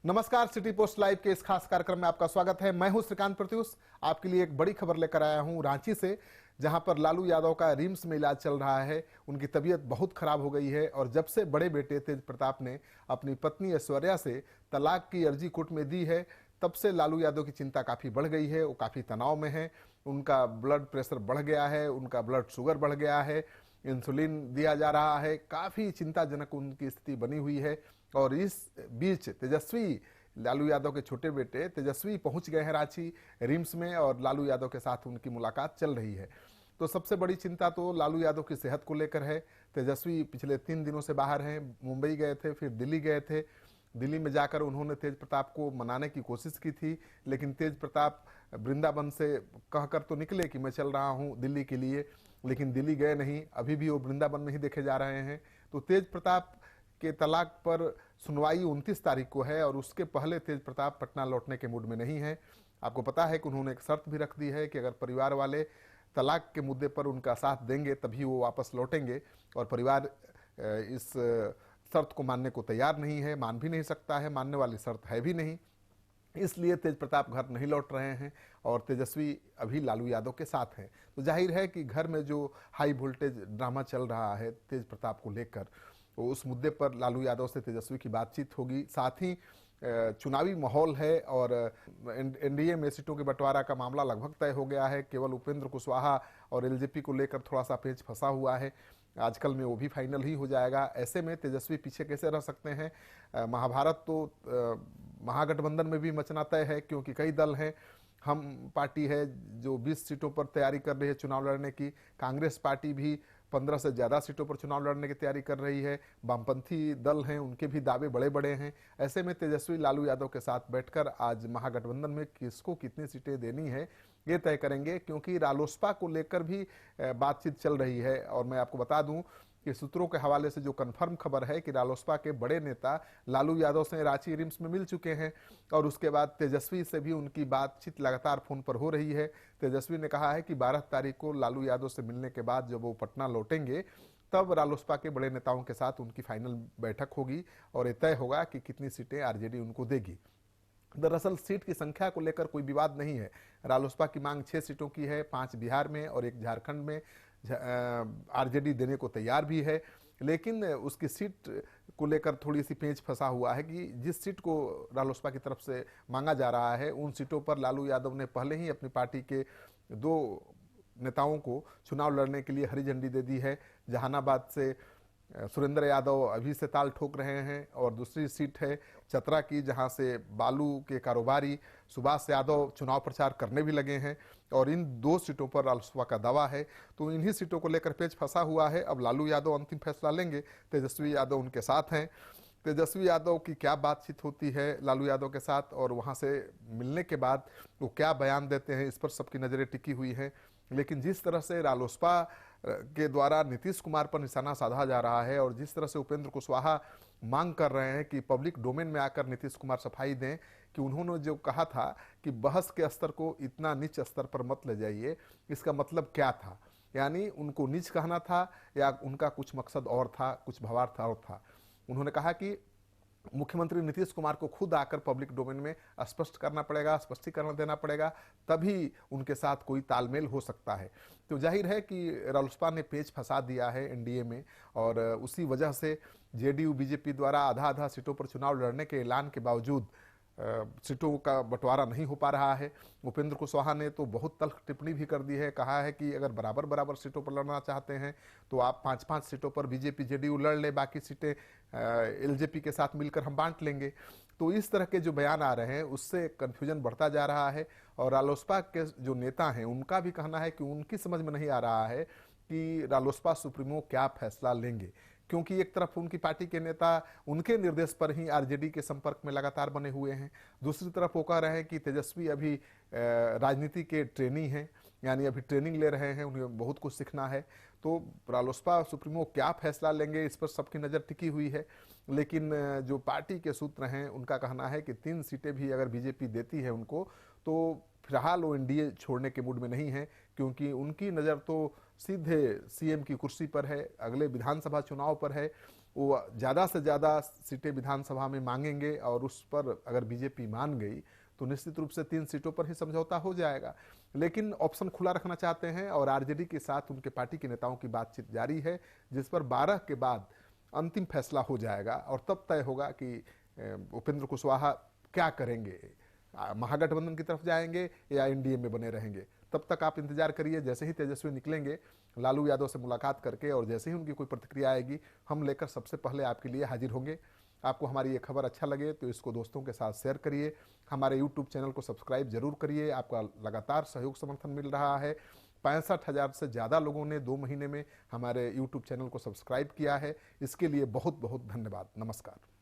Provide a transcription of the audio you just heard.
नमस्कार, city post live के इस खास कार्यक्रम में आपका स्वागत है। मैं हूं श्रीकांत प्रत्युष। आपके लिए एक बड़ी खबर लेकर आया हूं रांची से, जहां पर लालू यादव का रिम्स में इलाज चल रहा है। उनकी तबीयत बहुत खराब हो गई है और जब से बड़े बेटे तेज प्रताप ने अपनी पत्नी ऐश्वर्या से तलाक की अर्जी कोर्ट में दी है, तब से लालू यादव की चिंता काफ़ी बढ़ गई है। वो काफ़ी तनाव में है, उनका ब्लड प्रेशर बढ़ गया है, उनका ब्लड शुगर बढ़ गया है, इंसुलिन दिया जा रहा है। काफ़ी चिंताजनक उनकी स्थिति बनी हुई है। और इस बीच तेजस्वी, लालू यादव के छोटे बेटे तेजस्वी पहुंच गए हैं रांची रिम्स में और लालू यादव के साथ उनकी मुलाकात चल रही है। तो सबसे बड़ी चिंता तो लालू यादव की सेहत को लेकर है। तेजस्वी पिछले 3 दिनों से बाहर हैं, मुंबई गए थे, फिर दिल्ली गए थे। दिल्ली में जाकर उन्होंने तेज प्रताप को मनाने की कोशिश की थी, लेकिन तेज प्रताप वृंदावन से कहकर तो निकले कि मैं चल रहा हूं दिल्ली के लिए, लेकिन दिल्ली गए नहीं। अभी भी वो वृंदावन में ही देखे जा रहे हैं। तो तेज प्रताप के तलाक पर सुनवाई 29 तारीख को है और उसके पहले तेज प्रताप पटना लौटने के मूड में नहीं है। आपको पता है कि उन्होंने एक शर्त भी रख दी है कि अगर परिवार वाले तलाक के मुद्दे पर उनका साथ देंगे तभी वो वापस लौटेंगे, और परिवार इस शर्त को मानने को तैयार नहीं है, मान भी नहीं सकता है, मानने वाली शर्त है भी नहीं। इसलिए तेज प्रताप घर नहीं लौट रहे हैं और तेजस्वी अभी लालू यादव के साथ हैं। तो जाहिर है कि घर में जो हाई वोल्टेज ड्रामा चल रहा है तेज प्रताप को लेकर, तो उस मुद्दे पर लालू यादव से तेजस्वी की बातचीत होगी। साथ ही चुनावी माहौल है और एनडीए में सीटों के बंटवारा का मामला लगभग तय हो गया है। केवल उपेंद्र कुशवाहा और एलजेपी को लेकर थोड़ा सा पेच फंसा हुआ है। आजकल में वो भी फाइनल ही हो जाएगा। ऐसे में तेजस्वी पीछे कैसे रह सकते हैं? महाभारत तो महागठबंधन में भी मचना तय है, क्योंकि कई दल हैं। हम पार्टी है जो 20 सीटों पर तैयारी कर रही है चुनाव लड़ने की। कांग्रेस पार्टी भी 15 से ज़्यादा सीटों पर चुनाव लड़ने की तैयारी कर रही है। वामपंथी दल हैं, उनके भी दावे बड़े बड़े हैं। ऐसे में तेजस्वी लालू यादव के साथ बैठकर आज महागठबंधन में किसको कितनी सीटें देनी है ये तय करेंगे, क्योंकि रालोसपा को लेकर भी बातचीत चल रही है। और मैं आपको बता दूं कि सूत्रों के हवाले से जो कंफर्म खबर है कि रालोसपा के बड़े नेता लालू यादव से रांची रिम्स में मिल चुके हैं और उसके बाद तेजस्वी से भी उनकी बातचीत लगातार फोन पर हो रही है। तेजस्वी ने कहा है कि 12 तारीख को लालू यादव से मिलने के बाद जब वो पटना लौटेंगे तब रालोसपा के बड़े नेताओं के साथ उनकी फाइनल बैठक होगी और ये तय होगा कि कितनी सीटें आरजेडी उनको देगी। दरअसल सीट की संख्या को लेकर कोई विवाद नहीं है। रालोसपा की मांग 6 सीटों की है, 5 बिहार में और 1 झारखंड में। आरजेडी देने को तैयार भी है, लेकिन उसकी सीट को लेकर थोड़ी सी पेंच फंसा हुआ है कि जिस सीट को रालोसपा की तरफ से मांगा जा रहा है उन सीटों पर लालू यादव ने पहले ही अपनी पार्टी के 2 नेताओं को चुनाव लड़ने के लिए हरी झंडी दे दी है। जहानाबाद से सुरेंद्र यादव अभी से ताल ठोक रहे हैं और दूसरी सीट है चतरा की, जहां से बालू के कारोबारी सुभाष यादव चुनाव प्रचार करने भी लगे हैं और इन 2 सीटों पर रालोसपा का दावा है। तो इन्हीं सीटों को लेकर पेच फंसा हुआ है। अब लालू यादव अंतिम फैसला लेंगे, तेजस्वी यादव उनके साथ हैं। तेजस्वी यादव की क्या बातचीत होती है लालू यादव के साथ और वहां से मिलने के बाद वो क्या बयान देते हैं, इस पर सबकी नज़रें टिकी हुई हैं। लेकिन जिस तरह से रालोसपा के द्वारा नीतीश कुमार पर निशाना साधा जा रहा है और जिस तरह से उपेंद्र कुशवाहा मांग कर रहे हैं कि पब्लिक डोमेन में आकर नीतीश कुमार सफाई दें कि उन्होंने जो कहा था कि बहस के स्तर को इतना नीच स्तर पर मत ले जाइए, इसका मतलब क्या था? यानी उनको नीच कहना था या उनका कुछ मकसद और था, कुछ भावार्थ और था? उन्होंने कहा कि मुख्यमंत्री नीतीश कुमार को खुद आकर पब्लिक डोमेन में स्पष्ट करना पड़ेगा, स्पष्टीकरण देना पड़ेगा, तभी उनके साथ कोई तालमेल हो सकता है। तो जाहिर है कि रालोसपा ने पेच फंसा दिया है एनडीए में और उसी वजह से जेडीयू बीजेपी द्वारा आधा आधा सीटों पर चुनाव लड़ने के ऐलान के बावजूद सीटों का बंटवारा नहीं हो पा रहा है। उपेंद्र कुशवाहा ने तो बहुत तल्ख टिप्पणी भी कर दी है, कहा है कि अगर बराबर बराबर सीटों पर लड़ना चाहते हैं तो आप 5-5 सीटों पर बीजेपी जेडीयू लड़ ले, बाकी सीटें एलजेपी के साथ मिलकर हम बांट लेंगे। तो इस तरह के जो बयान आ रहे हैं उससे कन्फ्यूजन बढ़ता जा रहा है और रालोसपा के जो नेता हैं उनका भी कहना है कि उनकी समझ में नहीं आ रहा है कि रालोसपा सुप्रीमो क्या फैसला लेंगे, क्योंकि एक तरफ उनकी पार्टी के नेता उनके निर्देश पर ही आरजेडी के संपर्क में लगातार बने हुए हैं, दूसरी तरफ वो कह रहे हैं कि तेजस्वी अभी राजनीति के ट्रेनी हैं, यानी अभी ट्रेनिंग ले रहे हैं, उन्हें बहुत कुछ सीखना है। तो रालोसपा सुप्रीमो क्या फैसला लेंगे इस पर सबकी नज़र टिकी हुई है। लेकिन जो पार्टी के सूत्र हैं उनका कहना है कि 3 सीटें भी अगर बीजेपी देती है उनको तो फिलहाल वो एनडीए छोड़ने के मूड में नहीं है, क्योंकि उनकी नज़र तो सीधे सीएम की कुर्सी पर है, अगले विधानसभा चुनाव पर है वो ज़्यादा से ज़्यादा सीटें विधानसभा में मांगेंगे और उस पर अगर बीजेपी मान गई तो निश्चित रूप से 3 सीटों पर ही समझौता हो जाएगा। लेकिन ऑप्शन खुला रखना चाहते हैं और आरजेडी के साथ उनके पार्टी के नेताओं की बातचीत जारी है, जिस पर 12 के बाद अंतिम फैसला हो जाएगा और तब तय होगा कि उपेंद्र कुशवाहा क्या करेंगे, महागठबंधन की तरफ जाएंगे या एनडीए में बने रहेंगे। तब तक आप इंतजार करिए, जैसे ही तेजस्वी निकलेंगे लालू यादव से मुलाकात करके और जैसे ही उनकी कोई प्रतिक्रिया आएगी हम लेकर सबसे पहले आपके लिए हाजिर होंगे। आपको हमारी ये खबर अच्छा लगे तो इसको दोस्तों के साथ शेयर करिए, हमारे यूट्यूब चैनल को सब्सक्राइब जरूर करिए। आपका लगातार सहयोग समर्थन मिल रहा है। 65,000 से ज़्यादा लोगों ने 2 महीने में हमारे यूट्यूब चैनल को सब्सक्राइब किया है। इसके लिए बहुत बहुत धन्यवाद। नमस्कार।